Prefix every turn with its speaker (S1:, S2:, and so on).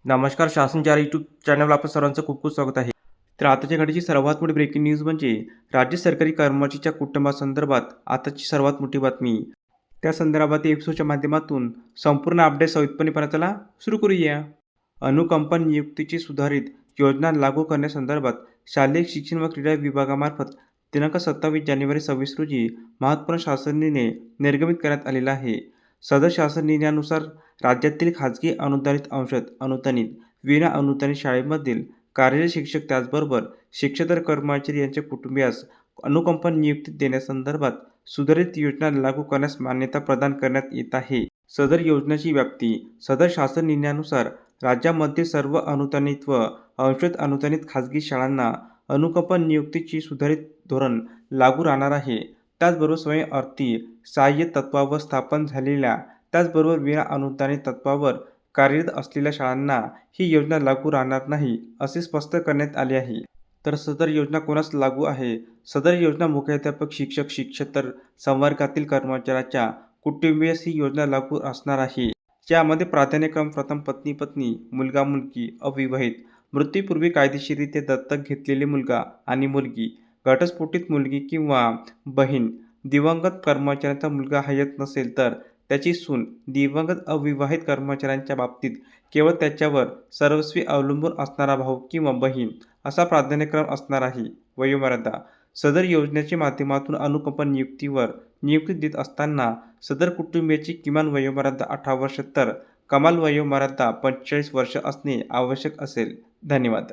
S1: नमस्कार. शासन 4 यूट्यूब चॅनलवर आपलं सर्वांचं खूप खूप स्वागत आहे. तर आताच्या घडीची सर्वात मोठी ब्रेकिंग न्यूज म्हणजे राज्य सरकारी कर्मचाऱ्याच्या कुटुंबासंदर्भात आताची सर्वात मोठी बातमी. त्या संदर्भात या एपिसोडच्या माध्यमातून संपूर्ण अपडेट सविस्तरपणे चला सुरू करूया. अनुकंपा नियुक्तीची सुधारित योजना लागू करण्यासंदर्भात शालेय शिक्षण व क्रीडा विभागामार्फत दिनांक 27 जानेवारी 26 रोजी महत्त्वपूर्ण शासन निर्णय निर्गमित करण्यात आलेला आहे. सदर शासन निर्णयानुसार राज्यातील खाजगी अनुदानित अंशतः अनुदानित, विना अनुदानित शाळेमधील कार्यरत शिक्षक त्याचबरोबर शिक्षकेतर कर्मचारी यांच्या कुटुंबियास अनुकंपा नियुक्ती देण्यासंदर्भात सुधारित योजना लागू करण्यास मान्यता प्रदान करण्यात येत आहे. सदर योजनेची व्याप्ती सदर शासन निर्णयानुसार राज्यामधील सर्व अनुदानित व अंशतः अनुदानित खाजगी शाळांना अनुकंपा नियुक्तीची सुधारित धोरण लागू राहणार आहे. त्याचबरोबर स्वयंअर्थी सहाय्य तत्त्वावर स्थापन झालेल्या त्याचबरोबर विना अनुदानित तत्त्वावर कार्यरत असलेल्या शाळांना ही योजना लागू राहणार नाही, असे स्पष्ट करण्यात आले आहे. तर सदर योजना कोणास लागू आहे? सदर योजना मुख्याध्यापक, शिक्षक, शिक्षकेतर संवर्गातील कर्मचाऱ्याच्या कुटुंबियास ही योजना लागू असणार आहे. यामध्ये प्राधान्यक्रम प्रथम पत्नी-पत्नी, मुलगा-मुलगी, अविवाहित, मृत्यूपूर्वी कायदेशीररित्या दत्तक घेतलेले मुलगा आणि मुलगी, घटस्फोटित मुलगी किंवा बहीण, दिवंगत कर्मचाऱ्याचा मुलगा हयात नसेल तर त्याची सून, दिवंगत अविवाहित कर्मचाऱ्यांच्या बाबतीत केवळ त्याच्यावर सर्वस्वी अवलंबून असणारा भाऊ किंवा बहीण असा प्राधान्यक्रम असणार आहे. वयोमर्यादा सदर योजनेच्या माध्यमातून अनुकंपा नियुक्तीवर नियुक्ती देत असताना सदर कुटुंबियाची किमान वयोमर्यादा 18 वर्ष तर कमाल वयोमर्यादा 45 वर्ष असणे आवश्यक असेल. धन्यवाद.